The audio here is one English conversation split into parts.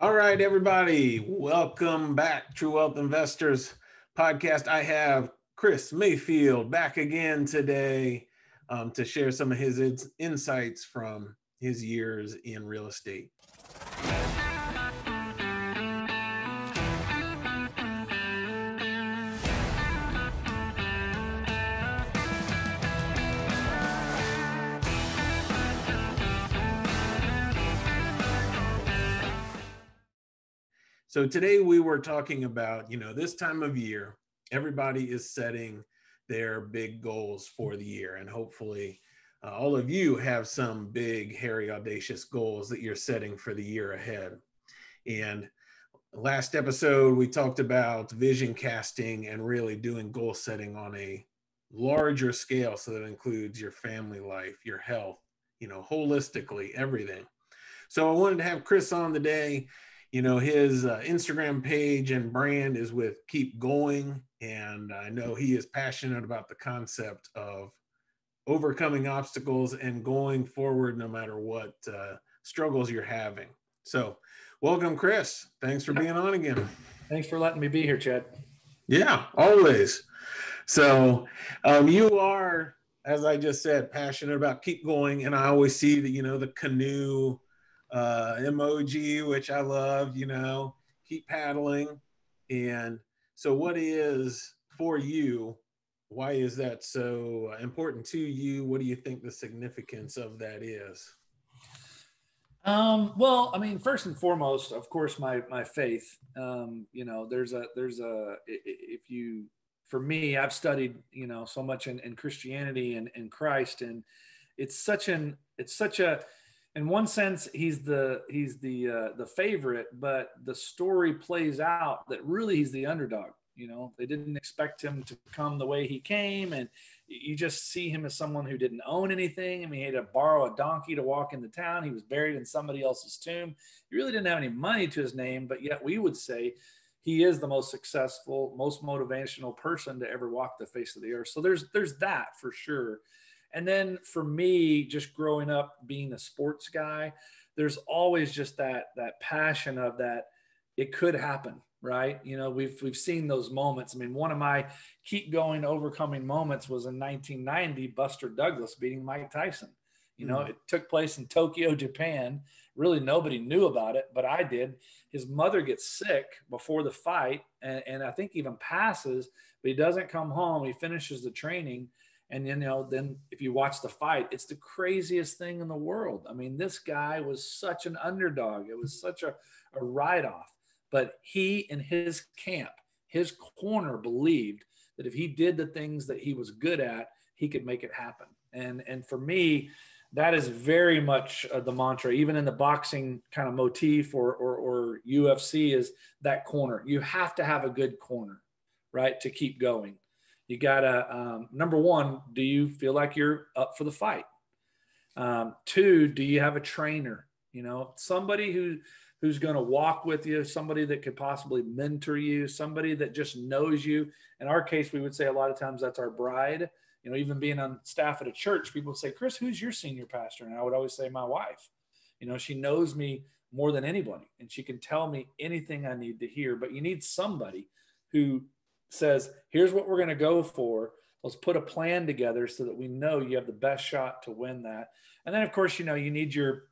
All right, everybody, welcome back, True Wealth Investors podcast. I have Chris Mayfield back again today to share some of his insights from his years in real estate. So today we were talking about, this time of year, everybody is setting their big goals for the year. And hopefully all of you have some big, hairy, audacious goals that you're setting for the year ahead. And last episode, we talked about vision casting and really doing goal setting on a larger scale. So that includes your family life, your health, holistically, everything. So I wanted to have Chris on today. His Instagram page and brand is with Keep Going. And I know he is passionate about the concept of overcoming obstacles and going forward no matter what struggles you're having. So welcome, Chris. Thanks for being on again. Thanks for letting me be here, Chad. Yeah, always. So you are, as I just said, passionate about Keep Going. And I always see that, the canoe emoji, which I love, keep paddling. And so what is for you, why is that so important to you? What do you think the significance of that is? Well, I mean, first and foremost, of course, my faith, for me, I've studied, so much in Christianity and Christ, and it's such a, in one sense, he's the favorite, but the story plays out that really he's the underdog. They didn't expect him to come the way he came, and you just see him as someone who didn't own anything. I mean, he had to borrow a donkey to walk into town. He was buried in somebody else's tomb. He really didn't have any money to his name, but yet we would say he is the most successful, most motivational person to ever walk the face of the earth. So there's that for sure. And then for me, just growing up being a sports guy, there's always just that passion of that it could happen, right? We've seen those moments. I mean, one of my keep going, overcoming moments was in 1990, Buster Douglas beating Mike Tyson. It took place in Tokyo, Japan. Really, nobody knew about it, but I did. His mother gets sick before the fight, and I think even passes, but he doesn't come home. He finishes the training. And, then if you watch the fight, it's the craziest thing in the world. I mean, this guy was such an underdog. It was such a write-off. But he and his camp, his corner, believed that if he did the things that he was good at, he could make it happen. And for me, that is very much the mantra, even in the boxing kind of motif or UFC, is that corner. You have to have a good corner, right, to keep going. You got to, number one, do you feel like you're up for the fight? Two, do you have a trainer? Somebody who's going to walk with you, somebody that could possibly mentor you, somebody that just knows you. In our case, we would say a lot of times that's our bride. Even being on staff at a church, people would say, Chris, who's your senior pastor? And I would always say my wife. She knows me more than anybody, and she can tell me anything I need to hear. But you need somebody who says, here's what we're going to go for. Let's put a plan together so that we know you have the best shot to win that. And then, of course, you need your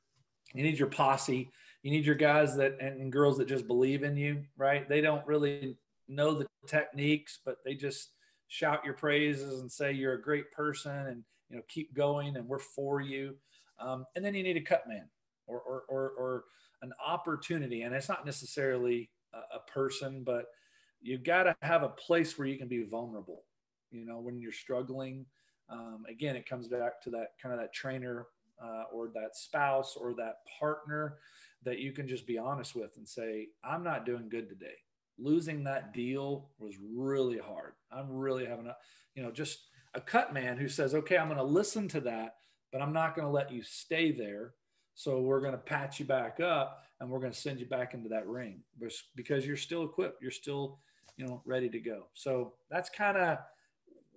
posse. You need your guys and girls that just believe in you, right? They don't really know the techniques, but they just shout your praises and say you're a great person and, keep going and we're for you. And then you need a cut man or an opportunity. And it's not necessarily a person, but you've got to have a place where you can be vulnerable, when you're struggling. Again, it comes back to that kind of that trainer or that spouse or that partner that you can just be honest with and say, I'm not doing good today. Losing that deal was really hard. I'm really having just a cut man who says, okay, I'm going to listen to that, but I'm not going to let you stay there. So we're going to patch you back up and we're going to send you back into that ring because you're still equipped. You're still, ready to go. So that's kind of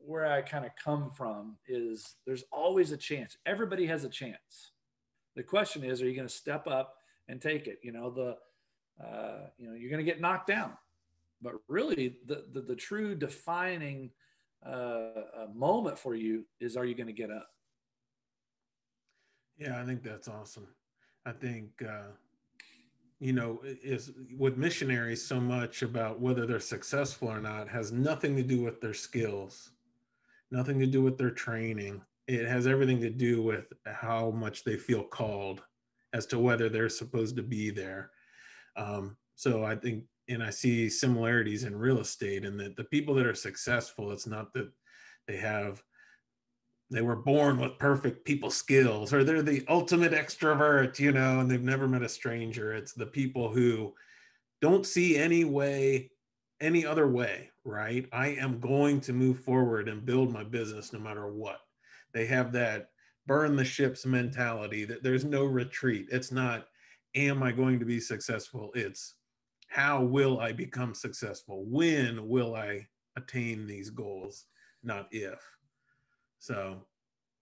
where I kind of come from, is there's always a chance. Everybody has a chance. The question is, are you going to step up and take it? you're going to get knocked down. But really, the true defining moment for you is, are you going to get up? Yeah, I think that's awesome. I think, is with missionaries, so much about whether they're successful or not has nothing to do with their skills, nothing to do with their training. It has everything to do with how much they feel called as to whether they're supposed to be there. So I think, and I see similarities in real estate, and that the people that are successful, it's not that they have they were born with perfect people skills, or they're the ultimate extrovert, and they've never met a stranger. It's the people who don't see any other way, right? I am going to move forward and build my business no matter what. They have that burn the ships mentality, that there's no retreat. It's not, am I going to be successful? It's, how will I become successful? When will I attain these goals? Not if. So,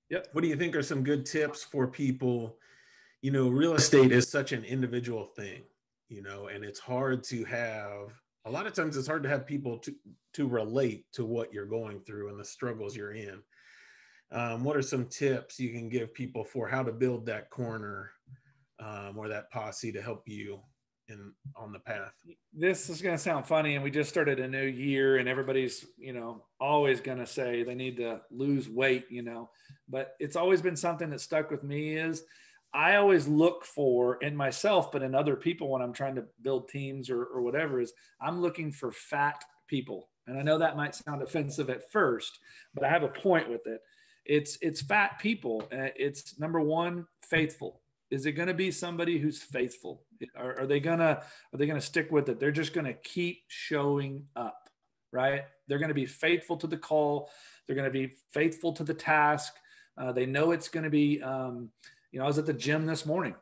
Yep. what do you think are some good tips for people? Real estate is such an individual thing, and it's hard to have, a lot of times it's hard to have people to relate to what you're going through and the struggles you're in. What are some tips you can give people for how to build that corner, or that posse to help you on the path? This is going to sound funny, and we just started a new year, and everybody's, always going to say they need to lose weight, but it's always been something that stuck with me is I always look for, in myself, but in other people when I'm trying to build teams or whatever, is I'm looking for fat people. And I know that might sound offensive at first, but I have a point with it. It's fat people. It's number one, faithful. Is it going to be somebody who's faithful? Are they gonna stick with it? They're just going to keep showing up, right? They're going to be faithful to the call. They're going to be faithful to the task. They know it's going to be. I was at the gym this morning,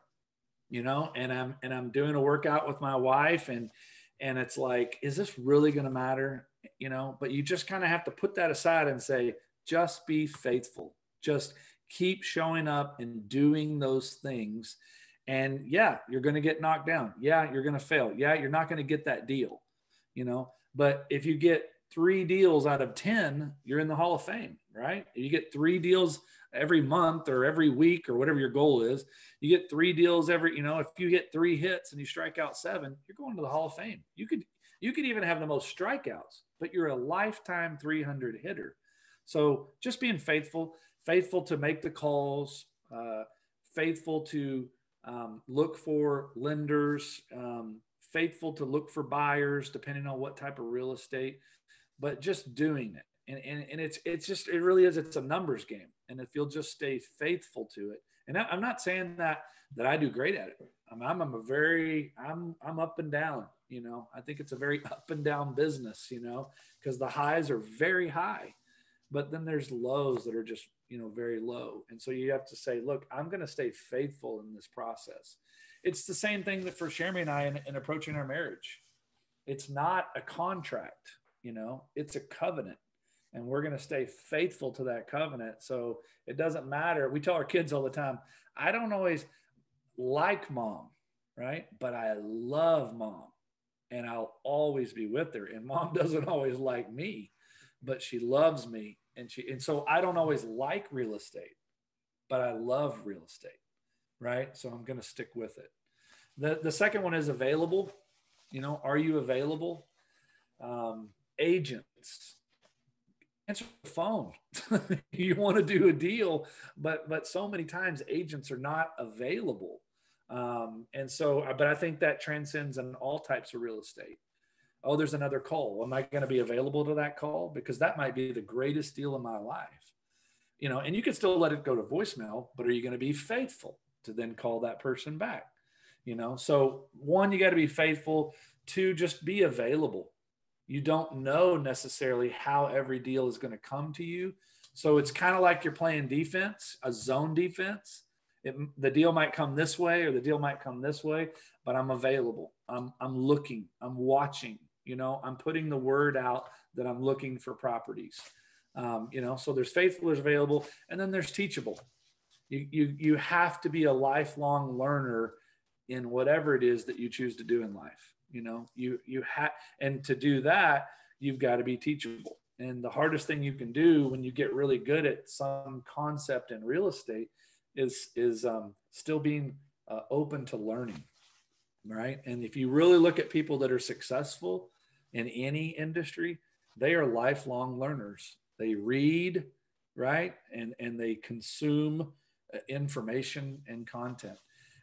and I'm doing a workout with my wife, and it's like, is this really going to matter? But you just kind of have to put that aside and say, just be faithful. Just keep showing up and doing those things. And yeah, you're going to get knocked down. Yeah, you're going to fail. Yeah, you're not going to get that deal, but if you get 3 deals out of 10, you're in the Hall of Fame, right? You get 3 deals every month or every week or whatever your goal is. You get 3 deals every, if you get 3 hits and you strike out 7, you're going to the Hall of Fame. You could even have the most strikeouts, but you're a lifetime 300 hitter. So just being faithful to make the calls, faithful to look for lenders, faithful to look for buyers, depending on what type of real estate, but just doing it. And it really is, it's a numbers game. And if you'll just stay faithful to it, and I'm not saying that I do great at it. I'm up and down, I think it's a very up and down business, because the highs are very high, but then there's lows that are just, very low. And so you have to say, look, I'm going to stay faithful in this process. It's the same thing that for Sherry and I in approaching our marriage. It's not a contract, it's a covenant. And we're going to stay faithful to that covenant. So it doesn't matter. We tell our kids all the time, I don't always like mom, right? But I love mom, and I'll always be with her. And mom doesn't always like me, but she loves me. And so I don't always like real estate, but I love real estate, right? So I'm going to stick with it. The second one is available. Are you available? Agents, answer the phone. You want to do a deal, but so many times agents are not available. But I think that transcends in all types of real estate. Oh, there's another call. Am I going to be available to that call? Because that might be the greatest deal in my life. And you can still let it go to voicemail, but are you going to be faithful to then call that person back? So 1, you got to be faithful. 2, just be available. You don't know necessarily how every deal is going to come to you. So it's kind of like you're playing defense, a zone defense. The deal might come this way or the deal might come this way, but I'm available. I'm looking, I'm watching, I'm putting the word out that I'm looking for properties. So there's faithful, there's available, and then there's teachable. You have to be a lifelong learner in whatever it is that you choose to do in life. You have, and to do that, you've got to be teachable. And the hardest thing you can do when you get really good at some concept in real estate is still being open to learning, right? And if you really look at people that are successful in any industry, they are lifelong learners. They read, right? And they consume information and content.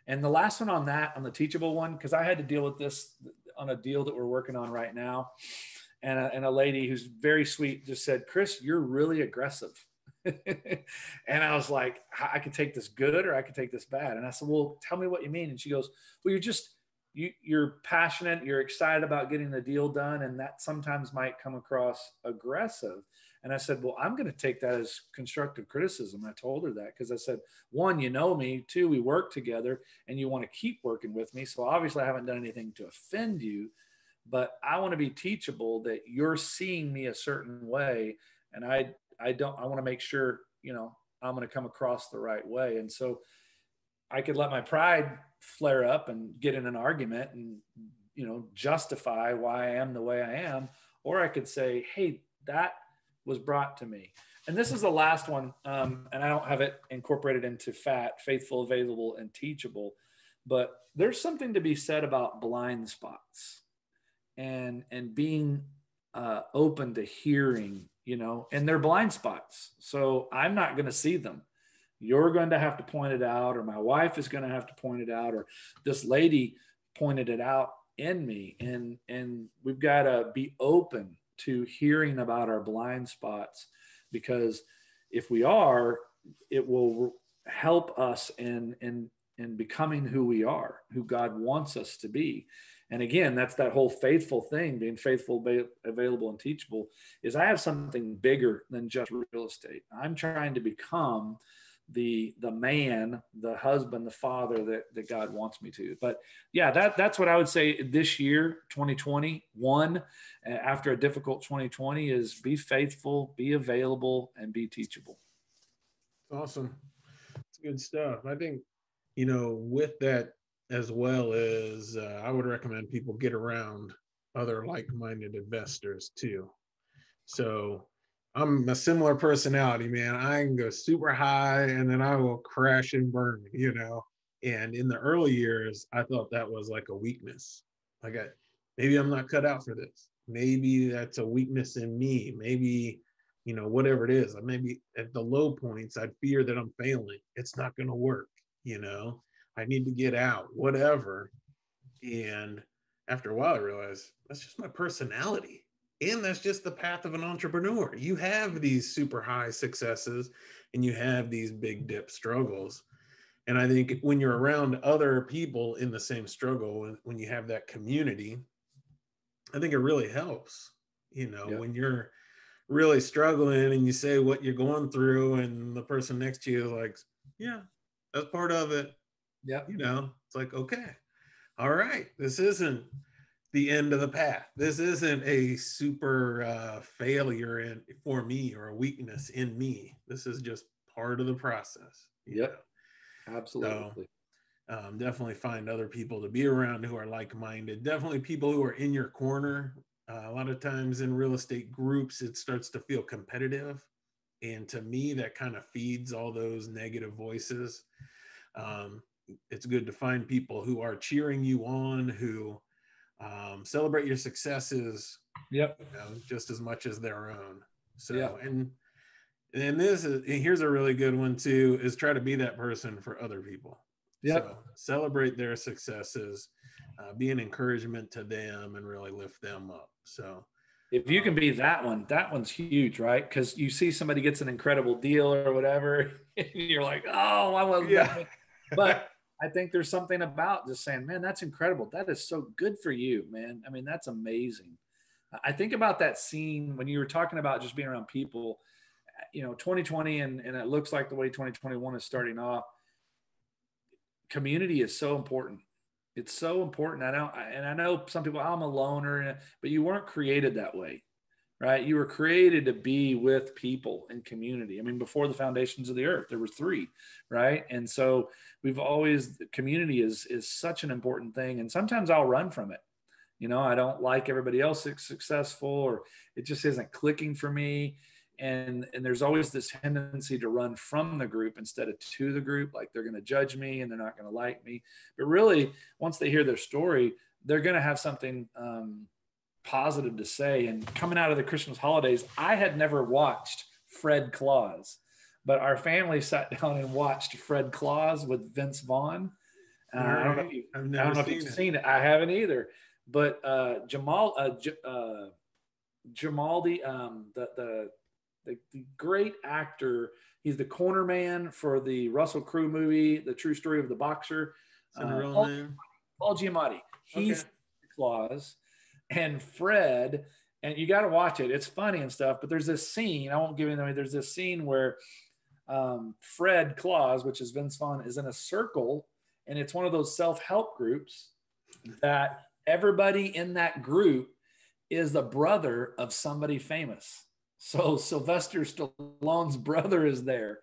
And the last one on that, on the teachable one, because I had to deal with this on a deal that we're working on right now. And a lady who's very sweet just said, Chris, you're really aggressive. And I was like, I could take this good or I could take this bad. And I said, well, tell me what you mean. And she goes, well, you're passionate, you're excited about getting the deal done, and that sometimes might come across aggressive. And I said, well, I'm going to take that as constructive criticism. I told her that because I said, one, you know me, two, we work together and you want to keep working with me. So obviously I haven't done anything to offend you, but I want to be teachable that you're seeing me a certain way. And I want to make sure, I'm going to come across the right way. And so I could let my pride flare up and get in an argument and, justify why I am the way I am. Or I could say, hey, that was brought to me. And this is the last one. And I don't have it incorporated into faithful, available, and teachable, but there's something to be said about blind spots and being open to hearing, and they're blind spots. So I'm not going to see them. You're going to have to point it out, or my wife is going to have to point it out, or this lady pointed it out in me. And we've got to be open to hearing about our blind spots, because if we are, it will help us in becoming who we are, who God wants us to be. And again, that's that whole faithful thing, being faithful, available, and teachable, is I have something bigger than just real estate. I'm trying to become the man, the husband, the father that God wants me to. But yeah, that's what I would say this year, 2021, after a difficult 2020, is be faithful, be available, and be teachable. Awesome. It's good stuff. I think, with that, as well as I would recommend people get around other like-minded investors too. So I'm a similar personality, man. I can go super high and then I will crash and burn, And in the early years, I thought that was like a weakness. Like, maybe I'm not cut out for this. Maybe that's a weakness in me. Maybe, whatever it is. Maybe at the low points, I'd fear that I'm failing. It's not going to work, I need to get out, whatever. And after a while, I realized that's just my personality. And that's just the path of an entrepreneur. You have these super high successes and you have these big dip struggles. And I think when you're around other people in the same struggle, when you have that community, I think it really helps, when you're really struggling and you say what you're going through and the person next to you is like, yeah, that's part of it. Yeah. It's like, okay, all right, this isn't the end of the path. This isn't a super failure for me or a weakness in me. This is just part of the process. Yep. Absolutely. So, definitely find other people to be around who are like-minded. Definitely people who are in your corner. A lot of times in real estate groups, it starts to feel competitive. And to me, that kind of feeds all those negative voices. It's good to find people who are cheering you on, who celebrate your successes, Yep. just as much as their own. So, yep. and here's a really good one too, is try to be that person for other people. Yep. So celebrate their successes, be an encouragement to them, and really lift them up. So if you can be that one's huge, right? Because you see somebody gets an incredible deal or whatever, and you're like, oh, I wasn't that. But I think there's something about just saying, man, that's incredible. That is so good for you, man. I mean, that's amazing. I think about that scene when you were talking about just being around people, 2020, and it looks like the way 2021 is starting off. Community is so important. It's so important. I know some people, I'm a loner, but you weren't created that way. right? You were created to be with people in community. I mean, before the foundations of the earth, there were three, right? And so we've always, community is such an important thing. And sometimes I'll run from it. I don't like everybody else successful, or it just isn't clicking for me. And there's always this tendency to run from the group instead of to the group, like they're going to judge me and they're not going to like me. But really, once they hear their story, they're going to have something positive to say. And coming out of the Christmas holidays, I had never watched Fred Claus, but our family sat down and watched Fred Claus with Vince Vaughn. I don't know if you've seen it. I haven't either. But Jamaldi, the great actor, he's the corner man for the Russell Crowe movie, The True Story of the Boxer. Paul Giamatti. He's Claus, and Fred, and you got to watch it. It's funny and stuff, but there's this scene. I won't give it away. There's this scene where Fred Claus, which is Vince Vaughn, is in a circle, and it's one of those self-help groups that everybody in that group is the brother of somebody famous. So Sylvester Stallone's brother is there.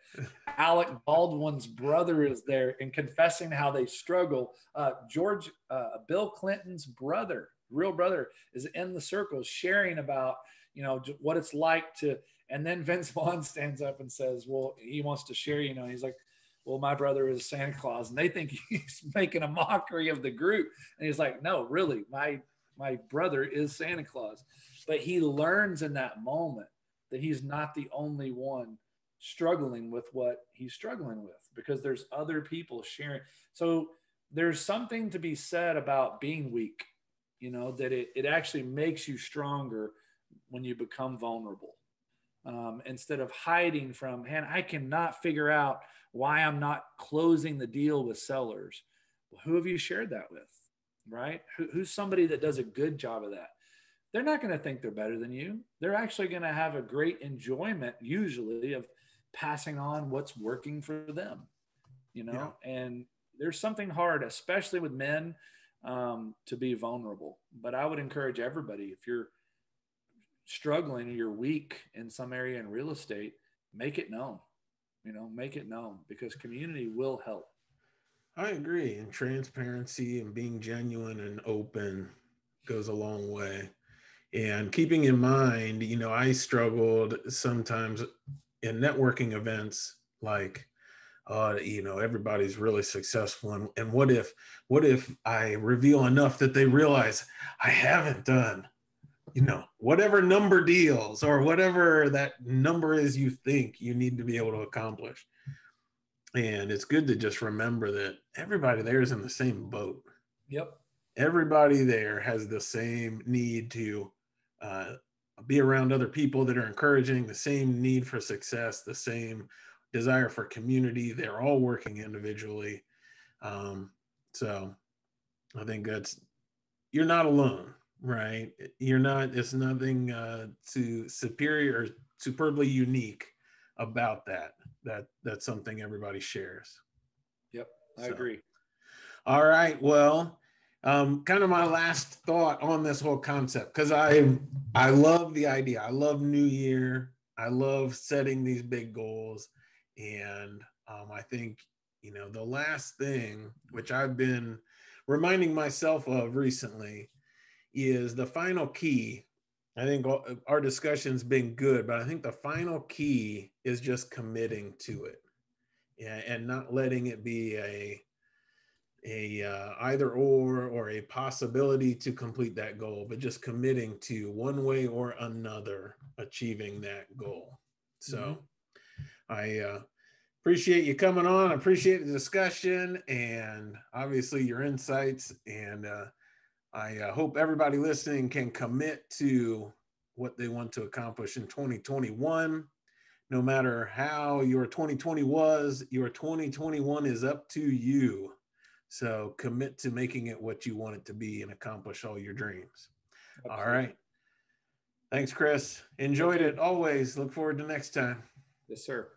Alec Baldwin's brother is there, and confessing how they struggle. Bill Clinton's brother, real brother, is in the circle sharing about, what it's like to, and then Vince Vaughn stands up and says, well, he wants to share, he's like, well, my brother is Santa Claus. And they think he's making a mockery of the group. And he's like, no, really, my brother is Santa Claus. But he learns in that moment that he's not the only one struggling with what he's struggling with, because there's other people sharing. So there's something to be said about being weak, that it actually makes you stronger when you become vulnerable. Instead of hiding from, man, I cannot figure out why I'm not closing the deal with sellers. Well, who have you shared that with, right? Who's somebody that does a good job of that? They're not going to think they're better than you. They're actually going to have a great enjoyment, usually, of passing on what's working for them, Yeah. And there's something hard, especially with men, to be vulnerable. But I would encourage everybody, if you're struggling or you're weak in some area in real estate, make it known. Make it known, because community will help. I agree. And transparency and being genuine and open goes a long way. And keeping in mind, I struggled sometimes in networking events, like, everybody's really successful. And what if I reveal enough that they realize I haven't done, whatever number deals or whatever that number is you think you need to be able to accomplish. And it's good to just remember that everybody there is in the same boat. Yep. Everybody there has the same need to be around other people that are encouraging, the same need for success, the same desire for community. They're all working individually. So I think you're not alone, right? It's nothing too superior or superbly unique about that's something everybody shares. Yep, I agree. All right, well, kind of my last thought on this whole concept, because I love the idea. I love New Year. I love setting these big goals. And I think, the last thing, which I've been reminding myself of recently, is the final key. I think our discussion's been good, but I think the final key is just committing to it, and not letting it be a either or a possibility to complete that goal, but just committing to one way or another achieving that goal. So I appreciate you coming on. I appreciate the discussion and obviously your insights. And I hope everybody listening can commit to what they want to accomplish in 2021. No matter how your 2020 was, your 2021 is up to you. So commit to making it what you want it to be and accomplish all your dreams. Absolutely. All right. Thanks, Chris. Enjoyed it always. Look forward to next time. Yes, sir.